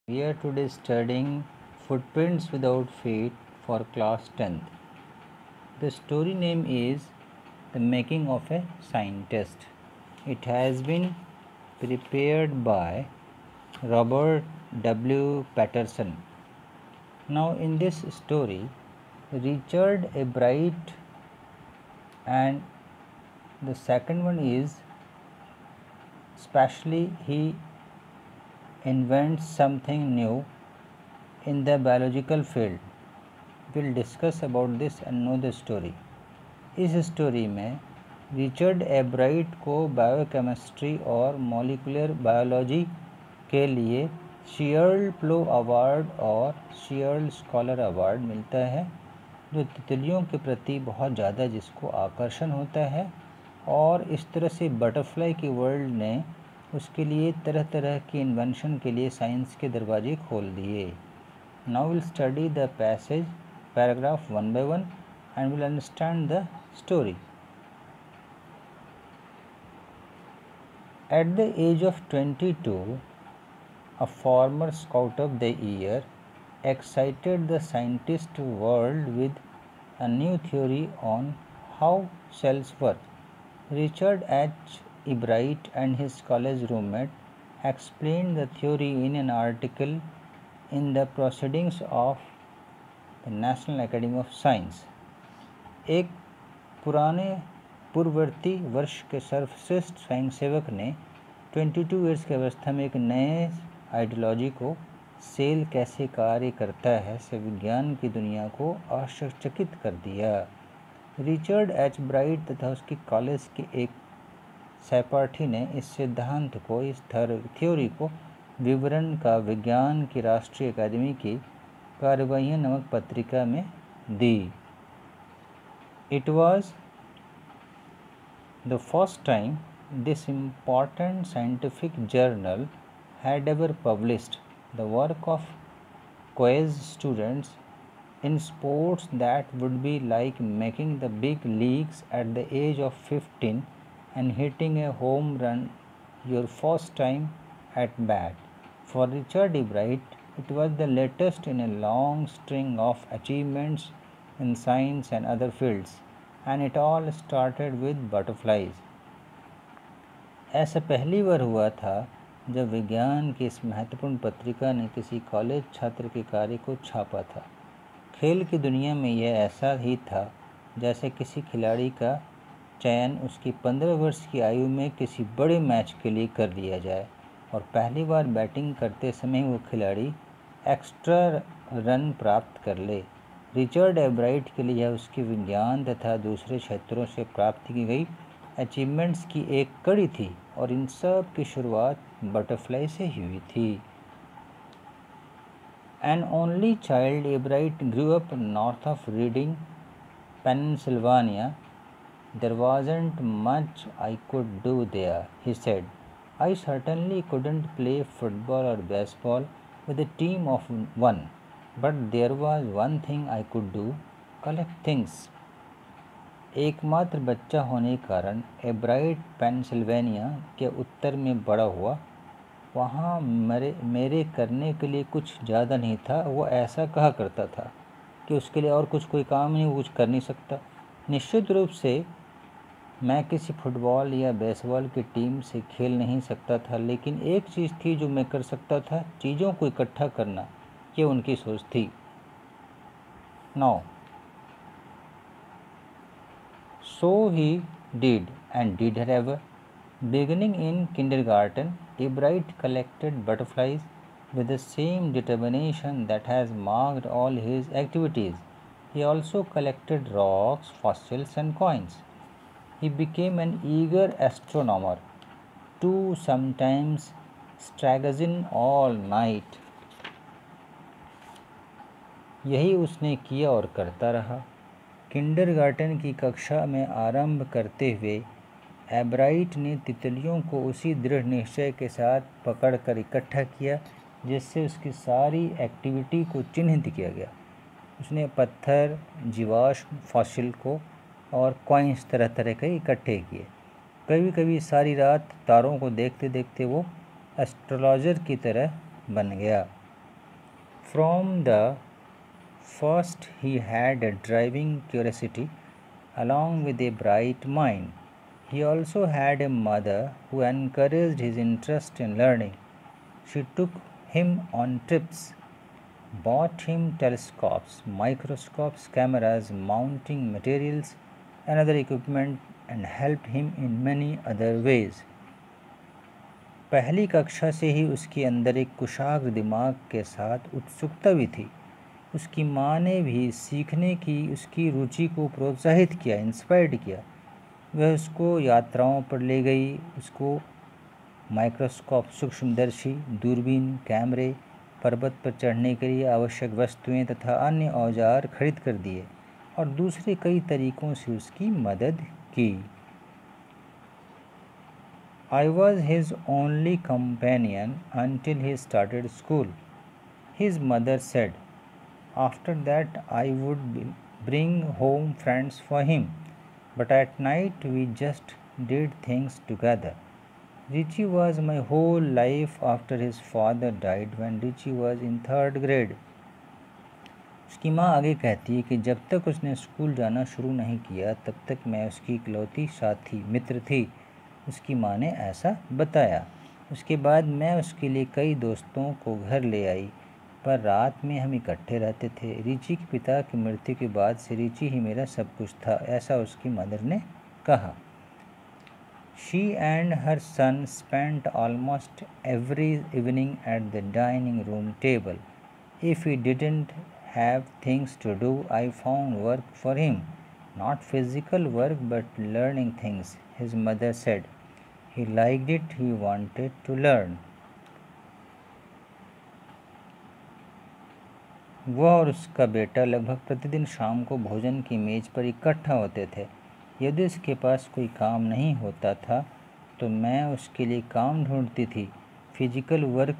We are today studying Footprints Without Feet for class 10th. The story name is The Making of a Scientist. It has been prepared by Robert W. Patterson. Now, in this story, Richard A. Bright and the second one is especially he invents something new in the biological field. We'll discuss about this and know the story. इस story में Richard a bright को biochemistry और molecular biology के लिए शियर्ल प्लो award और शियर्ल scholar award मिलता है, जो तितलियों के प्रति बहुत ज़्यादा जिसको आकर्षण होता है, और इस तरह से बटरफ्लाई की वर्ल्ड ने उसके लिए तरह तरह की इन्वेंशन के लिए साइंस के दरवाजे खोल दिए. Now will study the passage paragraph one by one and will understand the story. At the age of 22, a former Scout of the Year excited the scientist world with a new theory on how cells work. Richard H. E. Bright and his college roommate explained the theory in an article in the Proceedings of the National Academy of Science. एक पुराने पूर्ववर्ती वर्ष के सर्वश्रेष्ठ स्वयंसेवक ने 22 years की अवस्था में एक नए आइडियोलॉजी को सेल कैसे कार्य करता है से विज्ञान की दुनिया को आश्चर्यचकित कर दिया. रिचर्ड एच ब्राइट तथा उसके कॉलेज के एक सहपाठी ने इस सिद्धांत को, इस थ्योरी को विवरण का विज्ञान की राष्ट्रीय अकादमी की कार्यवाहियाँ नामक पत्रिका में दी. It was the first time this important scientific journal had ever published the work of college students in sports that would be like making the big leagues at the age of 15 and hitting a home run your first time at bat. For Richard E. Bright, it was the latest in a long string of achievements in science and other fields, and it all started with butterflies. ऐसा पहली बार हुआ था जब विज्ञान की इस महत्वपूर्ण पत्रिका ने किसी कॉलेज छात्र के कार्य को छापा था. खेल की दुनिया में यह ऐसा ही था जैसे किसी खिलाड़ी का चयन उसकी 15 वर्ष की आयु में किसी बड़े मैच के लिए कर दिया जाए और पहली बार बैटिंग करते समय वो खिलाड़ी एक्स्ट्रा रन प्राप्त कर ले. रिचर्ड ए ब्राइट के लिए यह उसके विज्ञान तथा दूसरे क्षेत्रों से प्राप्त की गई अचीवमेंट्स की एक कड़ी थी और इन सब की शुरुआत बटरफ्लाई से हुई थी. An only child, a bright grew up north of Reading, Pennsylvania. There wasn't much I could do there, he said. I certainly couldn't play football or baseball with a team of one. But there was one thing I could do, collect things. एकमात्र बच्चा होने के कारण a bright Pennsylvania के उत्तर में बड़ा हुआ. वहाँ मेरे करने के लिए कुछ ज़्यादा नहीं था. वो ऐसा कहा करता था कि उसके लिए और कुछ कोई काम नहीं, वो कुछ कर नहीं सकता. निश्चित रूप से मैं किसी फुटबॉल या बेसबॉल की टीम से खेल नहीं सकता था, लेकिन एक चीज़ थी जो मैं कर सकता था, चीज़ों को इकट्ठा करना. ये उनकी सोच थी. Now so he did and did her ever. Beginning in kindergarten, a bright collected butterflies with the same determination that has marked all his activities. He also collected rocks, fossils and coins. He became an eager astronomer, too, sometimes stargazing all night. यही उसने किया और करता रहा. Kindergarten की कक्षा में आरंभ करते हुए एब्राइट ने तितलियों को उसी दृढ़ निश्चय के साथ पकड़कर इकट्ठा किया जिससे उसकी सारी एक्टिविटी को चिन्हित किया गया. उसने पत्थर, जीवाश्म, फॉसिल को और कॉइन्स तरह तरह के इकट्ठे किए. कभी कभी सारी रात तारों को देखते देखते वो एस्ट्रोलॉजर की तरह बन गया. From the first, he had a driving curiosity along with a bright mind. He also had a mother who encouraged his interest in learning. She took him on trips, bought him telescopes, microscopes, cameras, mounting materials, and other equipment, and helped him in many other ways. पहली कक्षा से ही उसके अंदर एक कुशाग्र दिमाग के साथ उत्सुकता भी थी। उसकी माँ ने भी सीखने की उसकी रुचि को प्रोत्साहित किया, इंस्पायर्ड किया। वह उसको यात्राओं पर ले गई, उसको माइक्रोस्कोप, सूक्ष्मदर्शी, दूरबीन, कैमरे, पर्वत पर चढ़ने के लिए आवश्यक वस्तुएं तथा अन्य औजार खरीद कर दिए और दूसरे कई तरीकों से उसकी मदद की। I was his only companion until he started school, his mother said. After that I would bring home friends for him, but at night we just did things together. Richie was my whole life after his father died when Richie was in 3rd grade. उसकी माँ आगे कहती है कि जब तक उसने school जाना शुरू नहीं किया तब तक मैं उसकी इकलौती साथी मित्र थी। उसकी माँ ने ऐसा बताया। उसके बाद मैं उसके लिए कई दोस्तों को घर ले आई, पर रात में हम इकट्ठे रहते थे। रिची के पिता की मृत्यु के बाद से रिची ही मेरा सब कुछ था, ऐसा उसकी मदर ने कहा। She and her son spent almost every evening at the dining room table. If he didn't have things to do, I found work for him. Not physical work, but learning things, his mother said. He liked it, he wanted to learn. वह और उसका बेटा लगभग प्रतिदिन शाम को भोजन की मेज पर इकट्ठा होते थे। यदि उसके पास कोई काम नहीं होता था तो मैं उसके लिए काम ढूंढती थी, फिजिकल वर्क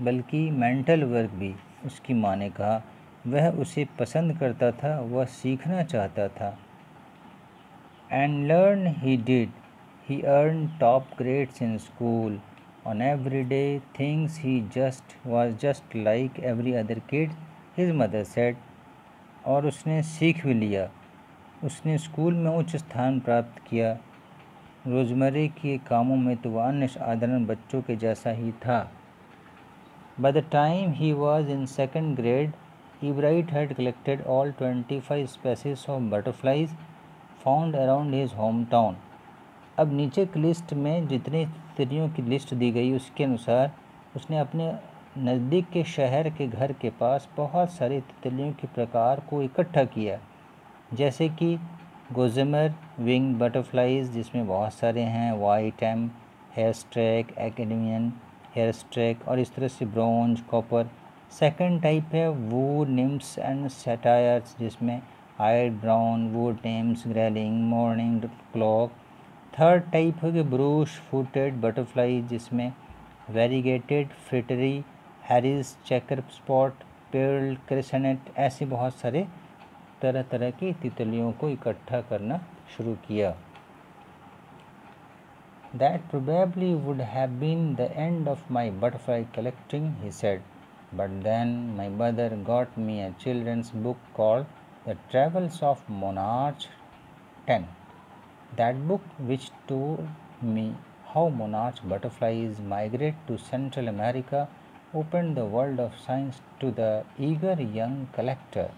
बल्कि मेंटल वर्क भी, उसकी माँ ने कहा। वह उसे पसंद करता था, वह सीखना चाहता था। And learn he did. He earned top grades in school. On everyday things he was just like every other kid, his mother said. और उसने सीख भी लिया। उसने स्कूल में उच्च स्थान प्राप्त किया। रोज़मर्रे के कामों में तो वह अन्य साधारण बच्चों के जैसा ही था। By the time he was in 2nd grade, Ebright had collected all 25 species of butterflies found around his hometown. अब नीचे की लिस्ट में जितनी तितलियों की लिस्ट दी गई उसके अनुसार उसने अपने नज़दीक के शहर के घर के पास बहुत सारे तितलियों के प्रकार को इकट्ठा किया, जैसे कि गोज़ेमर विंग बटरफ्लाइज जिसमें बहुत सारे हैं, वाइट एम, हेयरस्ट्रैक, एकेडमियन हेयरस्ट्रैक और इस तरह से ब्रॉन्ज, कॉपर। सेकंड टाइप है वूड निम्स एंड सैटायर्स जिसमें eyed brown, wood nymphs, grayling, mourning cloak. Third type है कि ब्रूश फुटेड बटरफ्लाई जिसमें variegated, fritillary, Harris, checkerspot, pearl, crescent, ऐसे बहुत सारे तरह तरह की तितलियों को इकट्ठा करना शुरू किया। That probably would have been the end of my butterfly collecting, he said. But then my mother got me a children's book called The Travels of Monarch 10. That book, which told me how monarch butterflies migrate to Central America, opened the world of science to the eager young collector.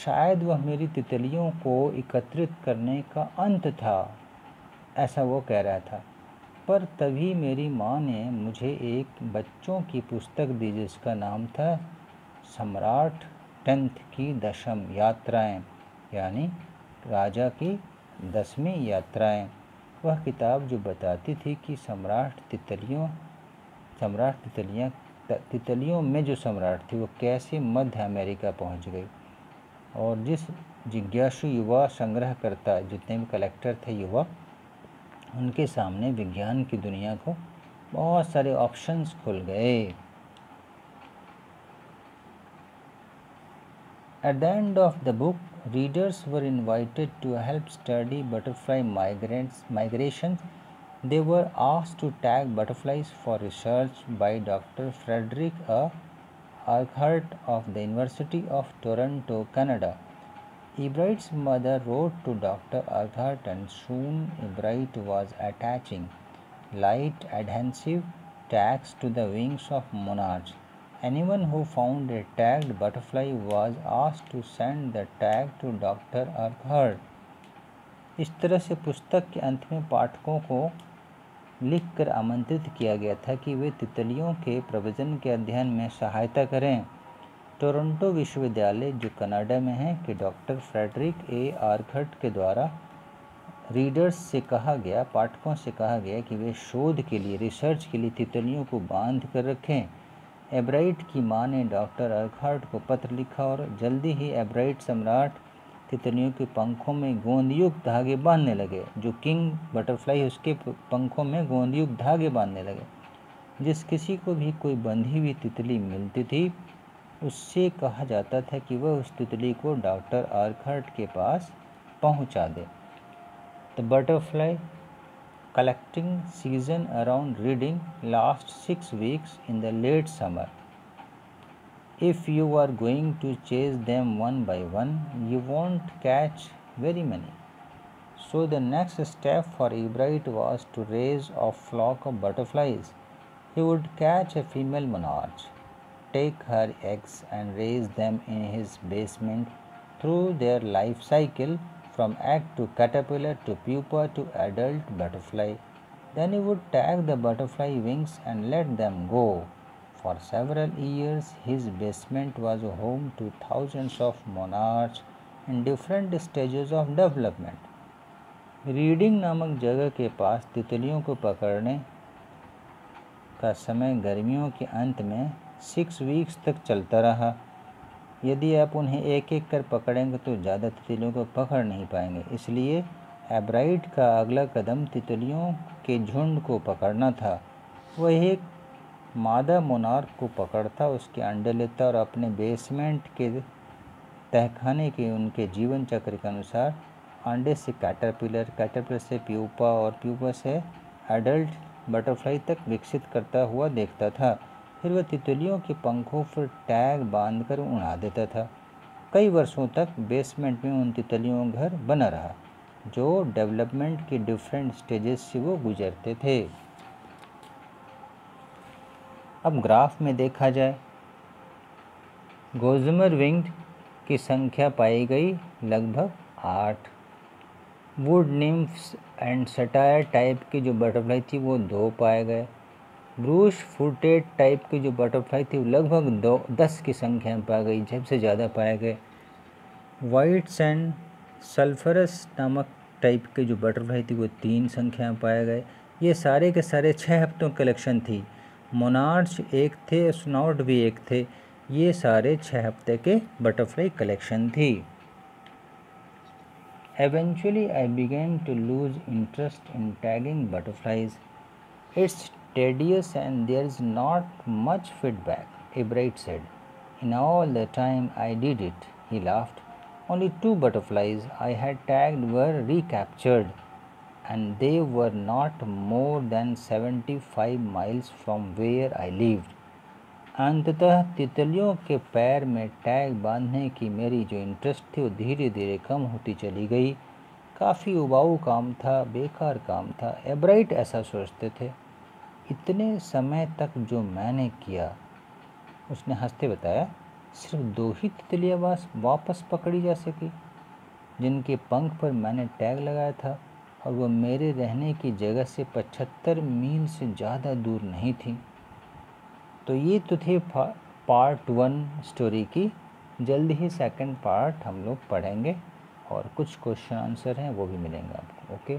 शायद वह मेरी तितलियों को एकत्रित करने का अंत था, ऐसा वो कह रहा था। पर तभी मेरी माँ ने मुझे एक बच्चों की पुस्तक दी जिसका नाम था सम्राट 10th की दशम यात्राएं, यानी राजा की 10वीं यात्राएं। वह किताब जो बताती थी कि तितलियों में जो सम्राट थी वो कैसे मध्य अमेरिका पहुंच गई। और जिस जिज्ञासु युवा संग्रहकर्ता जितने भी कलेक्टर थे युवा, उनके सामने विज्ञान की दुनिया को बहुत सारे ऑप्शंस खुल गए। At the end of the book, readers were invited to help study butterfly migrations. They were asked to tag butterflies for research by Dr. Frederick A. Urquhart of the University of Toronto, Canada. Ebright's mother wrote to Dr. Urquhart, and soon Ebright was attaching light adhesive tags to the wings of monarchs. Anyone who found a tagged butterfly was asked to send the tag to Dr. Urquhart. इस तरह से पुस्तक के अंत में पाठकों को लिखकर आमंत्रित किया गया था कि वे तितलियों के प्रव्रजन के अध्ययन में सहायता करें। टोरंटो विश्वविद्यालय, जो कनाडा में है, के डॉक्टर फ्रेडरिक ए आर्कहर्ट के द्वारा रीडर्स से कहा गया, पाठकों से कहा गया कि वे शोध के लिए, रिसर्च के लिए तितलियों को बांध कर रखें। एब्राइट की मां ने डॉक्टर आर्कहर्ट को पत्र लिखा और जल्दी ही एब्राइट सम्राट तितलियों के पंखों में गोंदयुक्त धागे बांधने लगे। जो किंग बटरफ्लाई, उसके पंखों में गोंदयुक्त धागे बांधने लगे। जिस किसी को भी कोई बंधी हुई तितली मिलती थी, उससे कहा जाता था कि वह उस तितली को डॉक्टर आर्कहर्ट के पास पहुंचा दे। The butterfly collecting season around reading lasts 6 weeks in the late summer. If you are going to chase them one by one, you won't catch very many. So the next step for Ebright was to raise a flock of butterflies. He would catch a female monarch, take her eggs and raise them in his basement through their life cycle, from egg to caterpillar to pupa to adult butterfly. Then he would tag the butterfly wings and let them go. For several years, his basement was home to thousands of monarchs in different stages of development. Reading नामक जगह के पास तितलियों को पकड़ने का समय गर्मियों के अंत में 6 वीक्स तक चलता रहा। यदि आप उन्हें एक एक कर पकड़ेंगे तो ज़्यादा तितलियों को पकड़ नहीं पाएंगे। इसलिए एब्राइट का अगला कदम तितलियों के झुंड को पकड़ना था। वह एक मादा मोनार्क को पकड़ता, उसके अंडे लेता और अपने बेसमेंट के तहखाने के उनके जीवन चक्र के अनुसार अंडे से कैटरपिलर, कैटरपिलर से प्यूपा और प्यूपा से एडल्ट बटरफ्लाई तक विकसित करता हुआ देखता था। फिर वह तितलियों के पंखों पर टैग बांधकर उड़ा देता था। कई वर्षों तक बेसमेंट में उन तितलियों का घर बना रहा, जो डेवलपमेंट के डिफरेंट स्टेजेस से वो गुजरते थे। अब ग्राफ में देखा जाए, गोज़मर विंग्ड की संख्या पाई गई लगभग 8। वुड निम्फ्स एंड सटायर टाइप की जो बटरफ्लाई थी वो 2 पाए गए। ब्रूश फुटेड टाइप की जो बटरफ्लाई थी वो लगभग 10 की संख्या में पाई गई, सबसे ज़्यादा पाए गए। वाइट सैंड सल्फरस नामक टाइप के जो बटरफ्लाई थी वो 3 संख्या में पाए गए। ये सारे के सारे 6 हफ्तों कलेक्शन थी। मोनार्च एक थे, स्नॉट भी एक थे। ये सारे 6 हफ्ते के बटरफ्लाई कलेक्शन थी। Eventually I began to lose interest in tagging butterflies. It's tedious and there is not much feedback, Ebright said. In all the time I did it, he laughed. Only 2 butterflies I had tagged were recaptured, and they were not more than 75 miles from where I lived. अंततः तितलियों के पैर में tag बांधने की मेरी जो interest थी वो धीरे धीरे कम होती चली गई। काफ़ी उबाऊ काम था, बेकार काम था। एब्राइट ऐसा सोचते थे। इतने समय तक जो मैंने किया, उसने हंसते बताया, सिर्फ 2 ही तितलियाँ वापस पकड़ी जा सकी, जिनके पंख पर मैंने टैग लगाया था, और वो मेरे रहने की जगह से 75 मील से ज़्यादा दूर नहीं थी। तो ये तो थे पार्ट 1 स्टोरी की। जल्द ही सेकंड पार्ट हम लोग पढ़ेंगे और कुछ क्वेश्चन आंसर हैं वो भी मिलेंगे आपको। ओके।